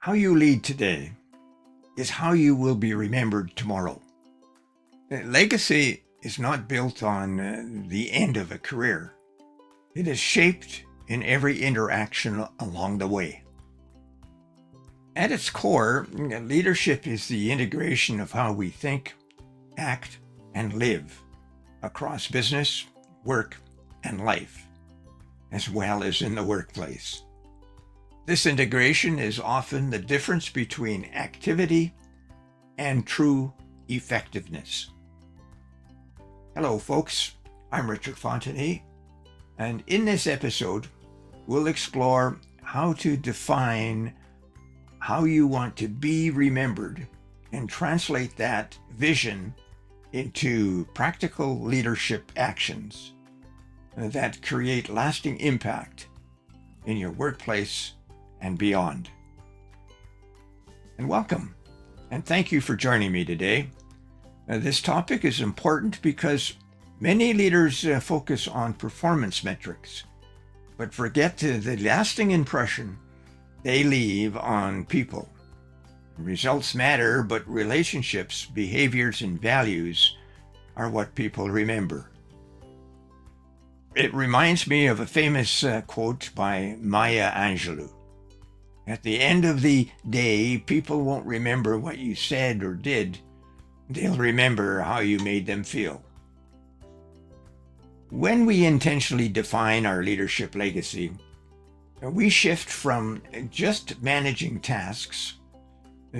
How you lead today is how you will be remembered tomorrow. Legacy is not built on the end of a career. It is shaped in every interaction along the way. At its core, leadership is the integration of how we think, act, and live across business, work, and life, as well as in the workplace. This integration is often the difference between activity and true effectiveness. Hello, folks. I'm Richard Fontanie, and in this episode, we'll explore how to define how you want to be remembered and translate that vision into practical leadership actions that create lasting impact in your workplace and beyond. And welcome, and thank you for joining me today. This topic is important because many leaders focus on performance metrics, but forget the lasting impression they leave on people. Results matter, but relationships, behaviors, and values are what people remember. It reminds me of a famous quote by Maya Angelou. At the end of the day, people won't remember what you said or did. They'll remember how you made them feel. When we intentionally define our leadership legacy, we shift from just managing tasks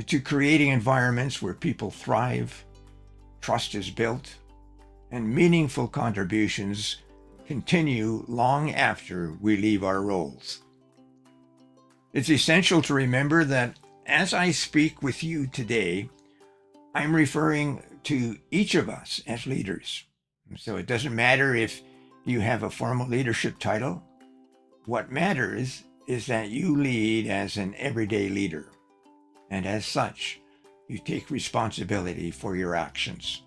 to creating environments where people thrive, trust is built, and meaningful contributions continue long after we leave our roles. It's essential to remember that as I speak with you today, I'm referring to each of us as leaders. So it doesn't matter if you have a formal leadership title. What matters is that you lead as an everyday leader, and as such, you take responsibility for your actions.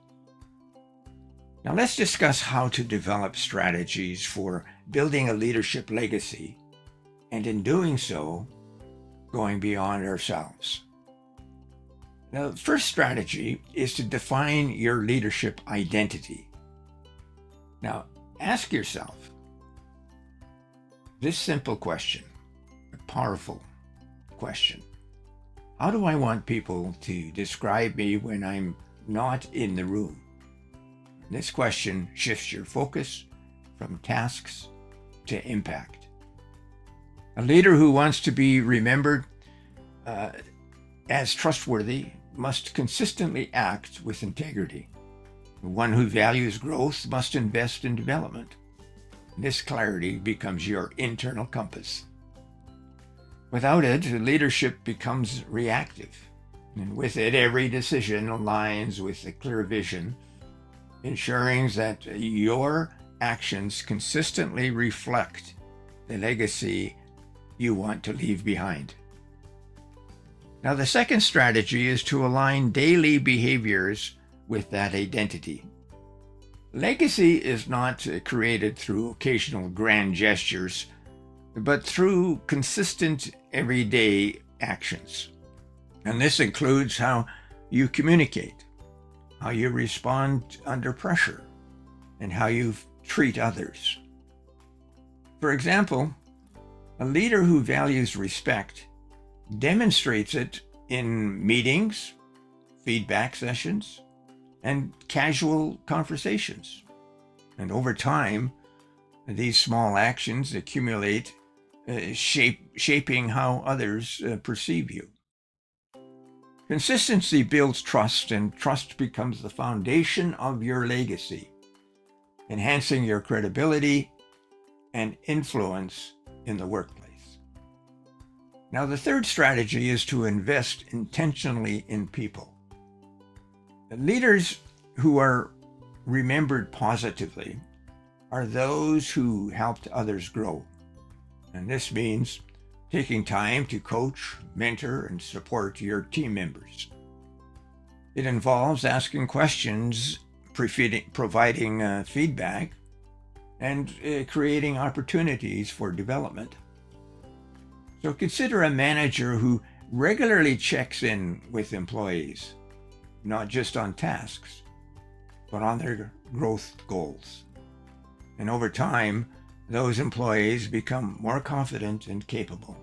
Now let's discuss how to develop strategies for building a leadership legacy, and in doing so, going beyond ourselves. Now, the first strategy is to define your leadership identity. Now, ask yourself this simple question, a powerful question. How do I want people to describe me when I'm not in the room? This question shifts your focus from tasks to impact. A leader who wants to be remembered as trustworthy must consistently act with integrity. One who values growth must invest in development. This clarity becomes your internal compass. Without it, leadership becomes reactive, and with it, every decision aligns with a clear vision, ensuring that your actions consistently reflect the legacy you want to leave behind. Now, the second strategy is to align daily behaviors with that identity. Legacy is not created through occasional grand gestures, but through consistent everyday actions. And this includes how you communicate, how you respond under pressure, and how you treat others. For example, a leader who values respect demonstrates it in meetings, feedback sessions, and casual conversations. And over time, these small actions accumulate, shaping how others perceive you. Consistency builds trust, and trust becomes the foundation of your legacy, enhancing your credibility and influence in the workplace. Now, the third strategy is to invest intentionally in people. Leaders who are remembered positively are those who helped others grow. And this means taking time to coach, mentor, and support your team members. It involves asking questions, providing feedback, and creating opportunities for development. So consider a manager who regularly checks in with employees, not just on tasks, but on their growth goals. And over time, those employees become more confident and capable.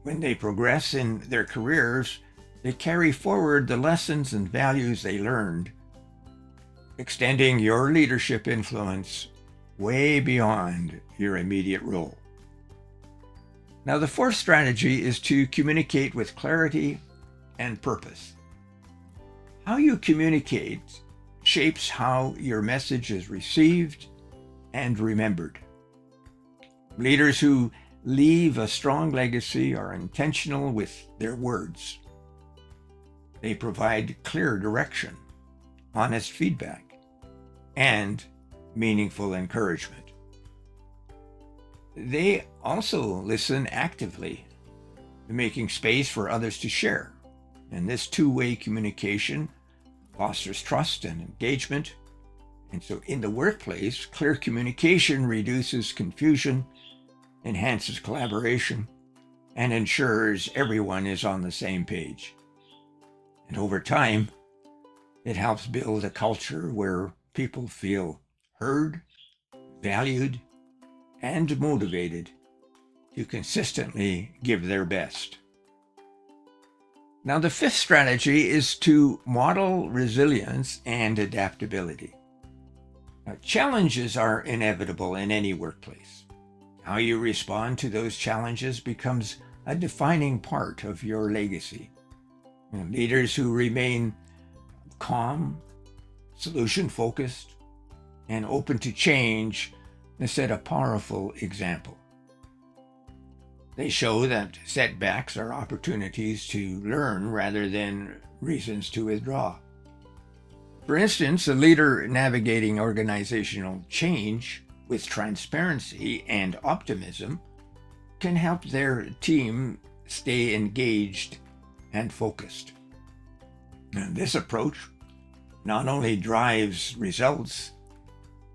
When they progress in their careers, they carry forward the lessons and values they learned, extending your leadership influence way beyond your immediate role. Now, the fourth strategy is to communicate with clarity and purpose. How you communicate shapes how your message is received and remembered. Leaders who leave a strong legacy are intentional with their words. They provide clear direction, honest feedback, and meaningful encouragement. They also listen actively, making space for others to share. And this two-way communication fosters trust and engagement. And so in the workplace, clear communication reduces confusion, enhances collaboration, and ensures everyone is on the same page. And over time, it helps build a culture where people feel heard, valued, and motivated to consistently give their best. Now, the fifth strategy is to model resilience and adaptability. Now, challenges are inevitable in any workplace. How you respond to those challenges becomes a defining part of your legacy. Leaders who remain calm, solution-focused, and open to change set a powerful example. They show that setbacks are opportunities to learn rather than reasons to withdraw. For instance, a leader navigating organizational change with transparency and optimism can help their team stay engaged and focused. And this approach not only drives results,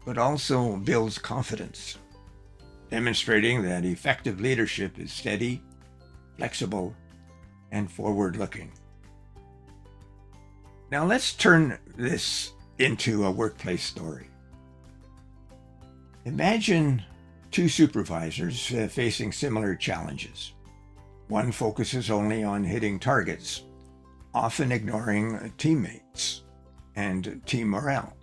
but also builds confidence, demonstrating that effective leadership is steady, flexible, and forward-looking. Now let's turn this into a workplace story. Imagine two supervisors facing similar challenges. One focuses only on hitting targets, often ignoring teammates and team morale.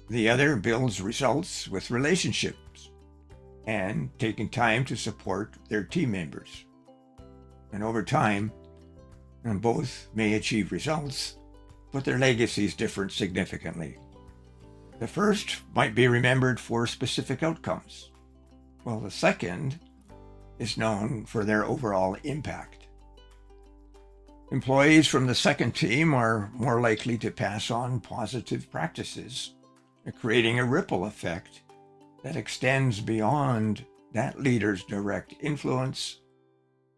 The other builds results with relationships and taking time to support their team members. And over time, both may achieve results, but their legacies differ significantly. The first might be remembered for specific outcomes, while the second is known for their overall impact. Employees from the second team are more likely to pass on positive practices, creating a ripple effect that extends beyond that leader's direct influence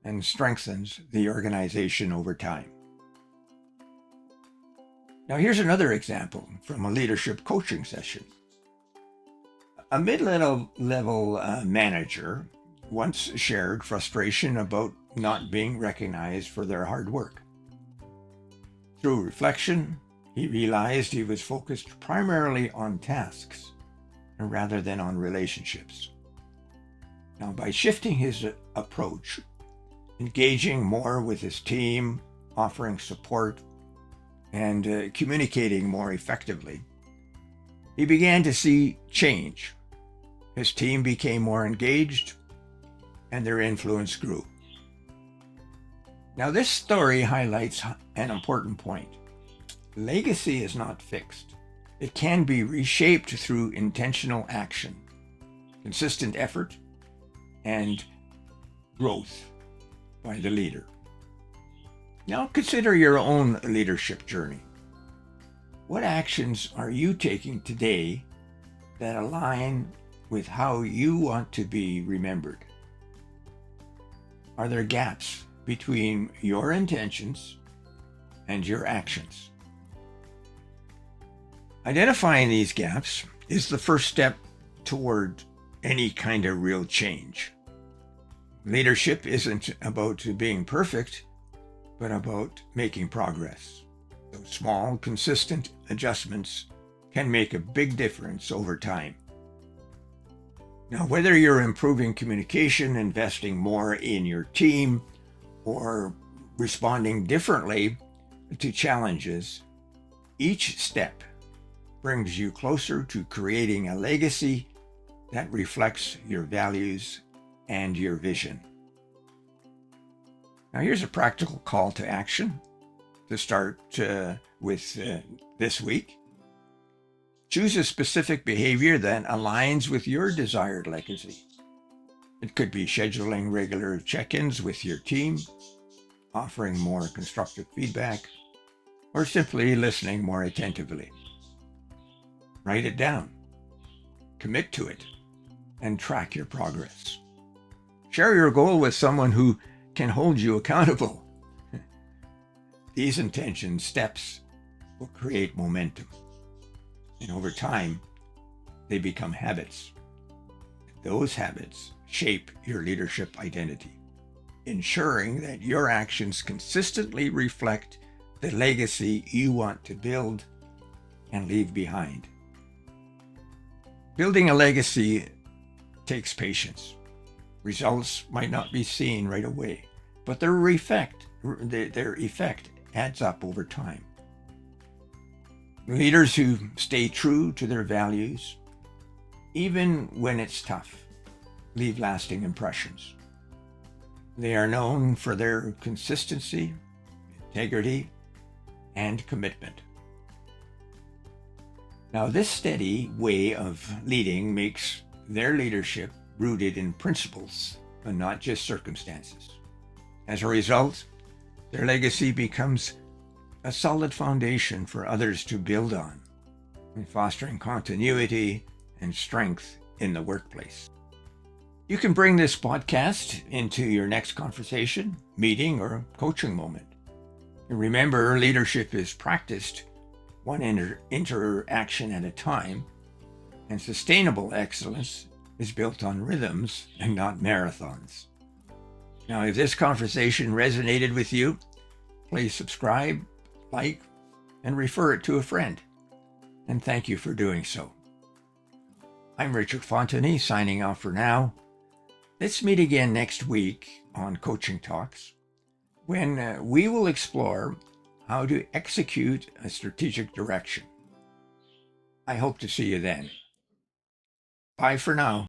and strengthens the organization over time. Now, here's another example from a leadership coaching session. A mid-level manager once shared frustration about not being recognized for their hard work. Through reflection, he realized he was focused primarily on tasks rather than on relationships. Now, by shifting his approach, engaging more with his team, offering support, and communicating more effectively, he began to see change. His team became more engaged, and their influence grew. Now, this story highlights an important point. Legacy is not fixed. It can be reshaped through intentional action, consistent effort, and growth by the leader. Now consider your own leadership journey. What actions are you taking today that align with how you want to be remembered? Are there gaps between your intentions and your actions? Identifying these gaps is the first step toward any kind of real change. Leadership isn't about being perfect, but about making progress. Those small, consistent adjustments can make a big difference over time. Now, whether you're improving communication, investing more in your team, or responding differently to challenges, each step brings you closer to creating a legacy that reflects your values and your vision. Now, here's a practical call to action to start with this week. Choose a specific behavior that aligns with your desired legacy. It could be scheduling regular check-ins with your team, offering more constructive feedback, or simply listening more attentively. Write it down, commit to it, and track your progress. Share your goal with someone who can hold you accountable. These intention steps will create momentum, and over time, they become habits. Those habits shape your leadership identity, ensuring that your actions consistently reflect the legacy you want to build and leave behind. Building a legacy takes patience. Results might not be seen right away, but their effect adds up over time. Leaders who stay true to their values, even when it's tough, leave lasting impressions. They are known for their consistency, integrity, and commitment. Now, this steady way of leading makes their leadership rooted in principles and not just circumstances. As a result, their legacy becomes a solid foundation for others to build on, fostering continuity and strength in the workplace. You can bring this podcast into your next conversation, meeting, or coaching moment. And remember, leadership is practiced one interaction at a time, and sustainable excellence is built on rhythms and not marathons. Now, if this conversation resonated with you, please subscribe, like, and refer it to a friend. And thank you for doing so. I'm Richard Fontanie, signing off for now. Let's meet again next week on Coaching Talks, when we will explore how to execute a strategic direction. I hope to see you then. Bye for now.